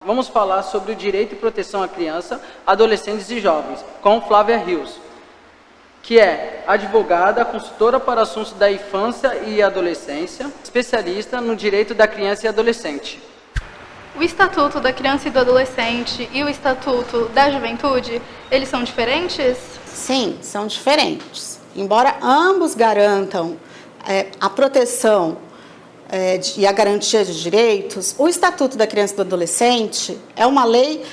Vamos falar sobre o direito e proteção à criança, adolescentes e jovens, com Flávia Rios, que é advogada, consultora para assuntos da infância e adolescência, especialista no direito da criança e adolescente. O Estatuto da Criança e do Adolescente e o Estatuto da Juventude, eles são diferentes? Sim, são diferentes. Embora ambos garantam a proteção e a garantia de direitos, o Estatuto da Criança e do Adolescente é uma lei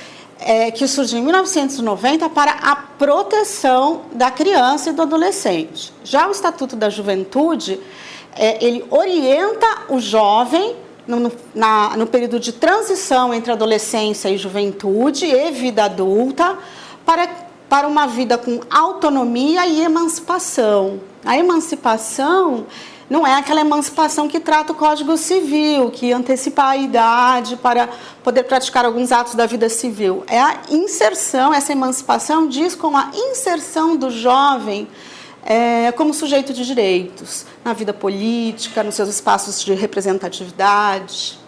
que surgiu em 1990 para a proteção da criança e do adolescente. Já o Estatuto da Juventude, ele orienta o jovem no período de transição entre adolescência e juventude e vida adulta para uma vida com autonomia e emancipação. A emancipação não é aquela emancipação que trata o Código Civil, que antecipa a idade para poder praticar alguns atos da vida civil. É a inserção, essa emancipação diz com a inserção do jovem como sujeito de direitos, na vida política, nos seus espaços de representatividade.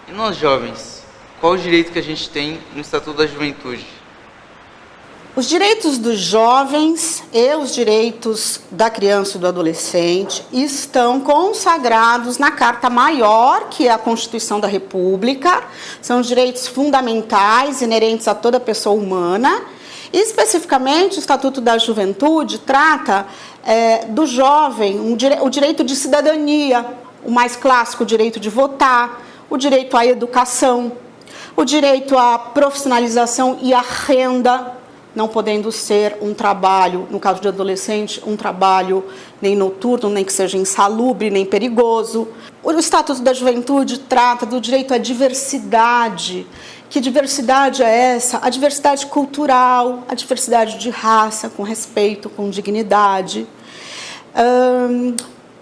E nós jovens, qual o direito que a gente tem no Estatuto da Juventude? Os direitos dos jovens e os direitos da criança e do adolescente estão consagrados na Carta Maior, que é a Constituição da República. São os direitos fundamentais inerentes a toda pessoa humana. E, especificamente, o Estatuto da Juventude trata do jovem, o direito de cidadania, o mais clássico, o direito de votar, o direito à educação, o direito à profissionalização e à renda, não podendo ser um trabalho, no caso de adolescente, um trabalho nem noturno, nem que seja insalubre, nem perigoso. O Estatuto da Juventude trata do direito à diversidade. Que diversidade é essa? A diversidade cultural, a diversidade de raça, com respeito, com dignidade.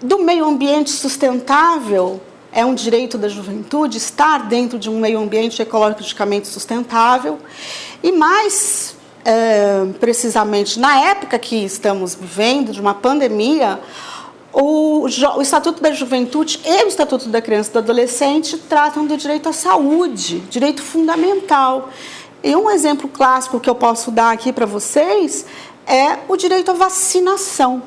Do meio ambiente sustentável, é um direito da juventude estar dentro de um meio ambiente ecologicamente sustentável. E mais precisamente na época que estamos vivendo, de uma pandemia, o Estatuto da Juventude e o Estatuto da Criança e do Adolescente tratam do direito à saúde, direito fundamental. E um exemplo clássico que eu posso dar aqui para vocês é o direito à vacinação.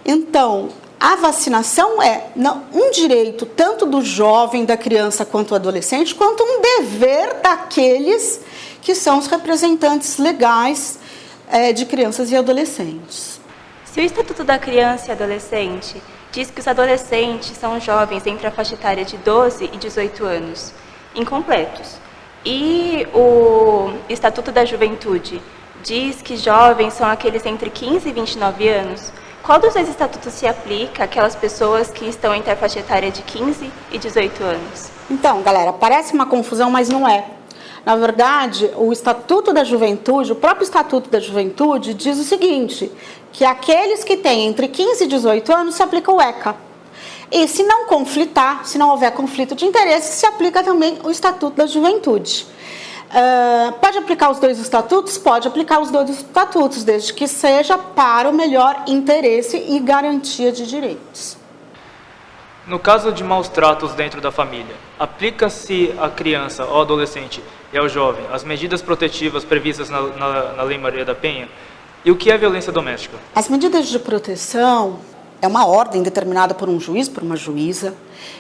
Então, a vacinação é um direito tanto do jovem, da criança quanto do adolescente, quanto um dever daqueles que são os representantes legais de crianças e adolescentes. Se o Estatuto da Criança e Adolescente diz que os adolescentes são jovens entre a faixa etária de 12 e 18 anos, incompletos, e o Estatuto da Juventude diz que jovens são aqueles entre 15 e 29 anos, qual dos dois estatutos se aplica àquelas pessoas que estão entre a faixa etária de 15 e 18 anos? Então, galera, parece uma confusão, mas não é. Na verdade, o Estatuto da Juventude, o próprio Estatuto da Juventude diz o seguinte, que aqueles que têm entre 15 e 18 anos se aplica o ECA. E se não conflitar, se não houver conflito de interesse, se aplica também o Estatuto da Juventude. Pode aplicar os dois estatutos? Pode aplicar os dois estatutos, desde que seja para o melhor interesse e garantia de direitos. No caso de maus tratos dentro da família, aplica-se à criança ou adolescente e ao jovem as medidas protetivas previstas na Lei Maria da Penha? E o que é violência doméstica? As medidas de proteção é uma ordem determinada por um juiz, por uma juíza,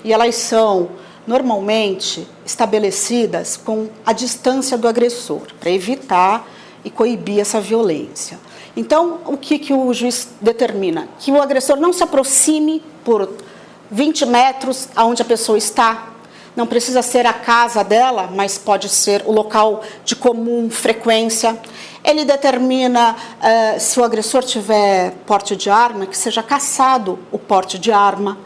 e elas são normalmente estabelecidas com a distância do agressor, para evitar e coibir essa violência. Então, o que o juiz determina? Que o agressor não se aproxime por 20 metros aonde a pessoa está. Não precisa ser a casa dela, mas pode ser o local de comum frequência. Ele determina, se o agressor tiver porte de arma, que seja cassado o porte de arma.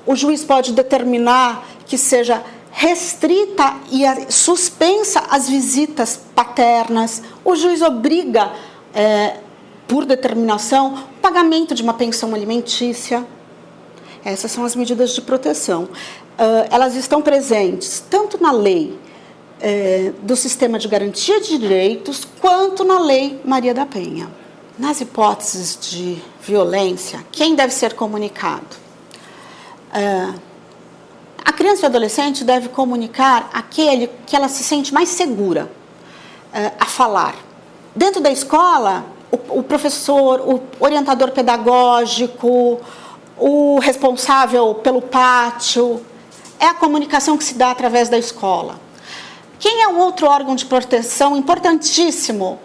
O juiz pode determinar que seja restrita e suspensa as visitas paternas. O juiz obriga, por determinação, o pagamento de uma pensão alimentícia. Essas são as medidas de proteção. Elas estão presentes tanto na lei do Sistema de Garantia de Direitos, quanto na Lei Maria da Penha. Nas hipóteses de violência, quem deve ser comunicado? A criança e o adolescente deve comunicar aquele que ela se sente mais segura a falar. Dentro da escola, o professor, o orientador pedagógico, o responsável pelo pátio, é a comunicação que se dá através da escola. Quem é um outro órgão de proteção importantíssimo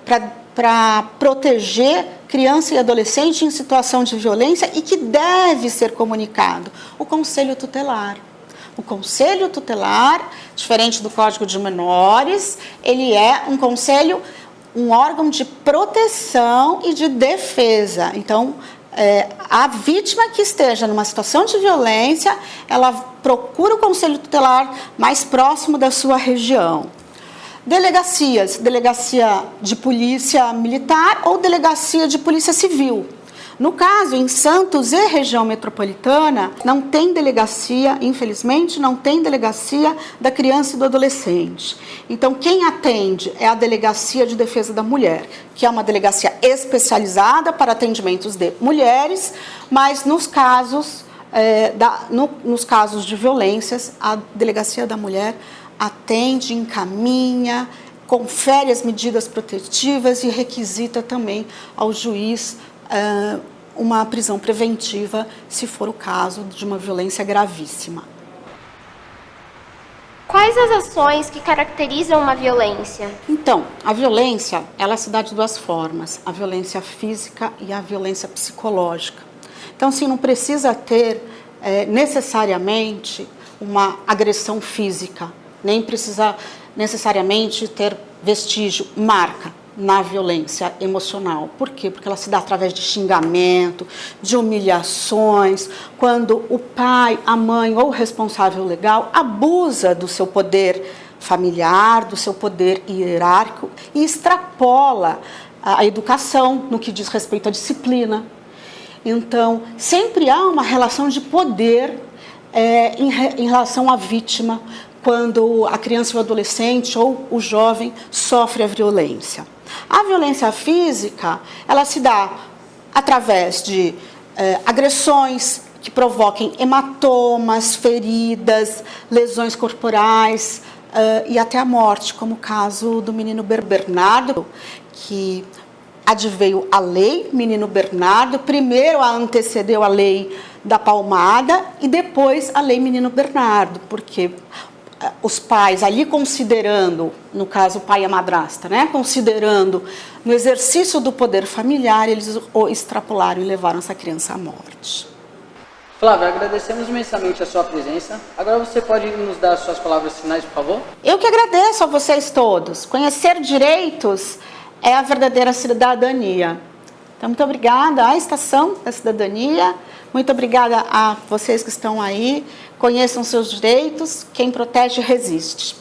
para proteger criança e adolescente em situação de violência e que deve ser comunicado? O Conselho Tutelar. O Conselho Tutelar, diferente do Código de Menores, ele é um órgão de proteção e de defesa. Então, a vítima que esteja numa situação de violência, ela procura o Conselho Tutelar mais próximo da sua região. Delegacias, delegacia de polícia militar ou delegacia de polícia civil. No caso, em Santos e região metropolitana, não tem delegacia, infelizmente, não tem delegacia da criança e do adolescente. Então, quem atende é a Delegacia de Defesa da Mulher, que é uma delegacia especializada para atendimentos de mulheres, mas nos casos de violências, a Delegacia da Mulher atende, encaminha, confere as medidas protetivas e requisita também ao juiz uma prisão preventiva, se for o caso de uma violência gravíssima. Quais as ações que caracterizam uma violência? Então, a violência, ela se dá de duas formas, a violência física e a violência psicológica. Então, assim, não precisa ter necessariamente uma agressão física, nem precisa necessariamente ter vestígio, marca na violência emocional. Por quê? Porque ela se dá através de xingamento, de humilhações, quando o pai, a mãe ou o responsável legal abusa do seu poder familiar, do seu poder hierárquico e extrapola a educação no que diz respeito à disciplina. Então, sempre há uma relação de poder em relação à vítima, quando a criança, o adolescente ou o jovem sofre a violência. A violência física, ela se dá através de agressões que provoquem hematomas, feridas, lesões corporais e até a morte, como o caso do menino Bernardo, que adveio a lei Menino Bernardo, primeiro antecedeu a lei da palmada e depois a lei Menino Bernardo, porque os pais ali considerando, no caso o pai e a madrasta, né, considerando no exercício do poder familiar, eles o extrapolaram e levaram essa criança à morte. Flávia, agradecemos imensamente a sua presença. Agora você pode nos dar as suas palavras finais, por favor? Eu que agradeço a vocês todos. Conhecer direitos é a verdadeira cidadania. Então, muito obrigada à Estação da Cidadania, muito obrigada a vocês que estão aí. Conheçam seus direitos, quem protege resiste.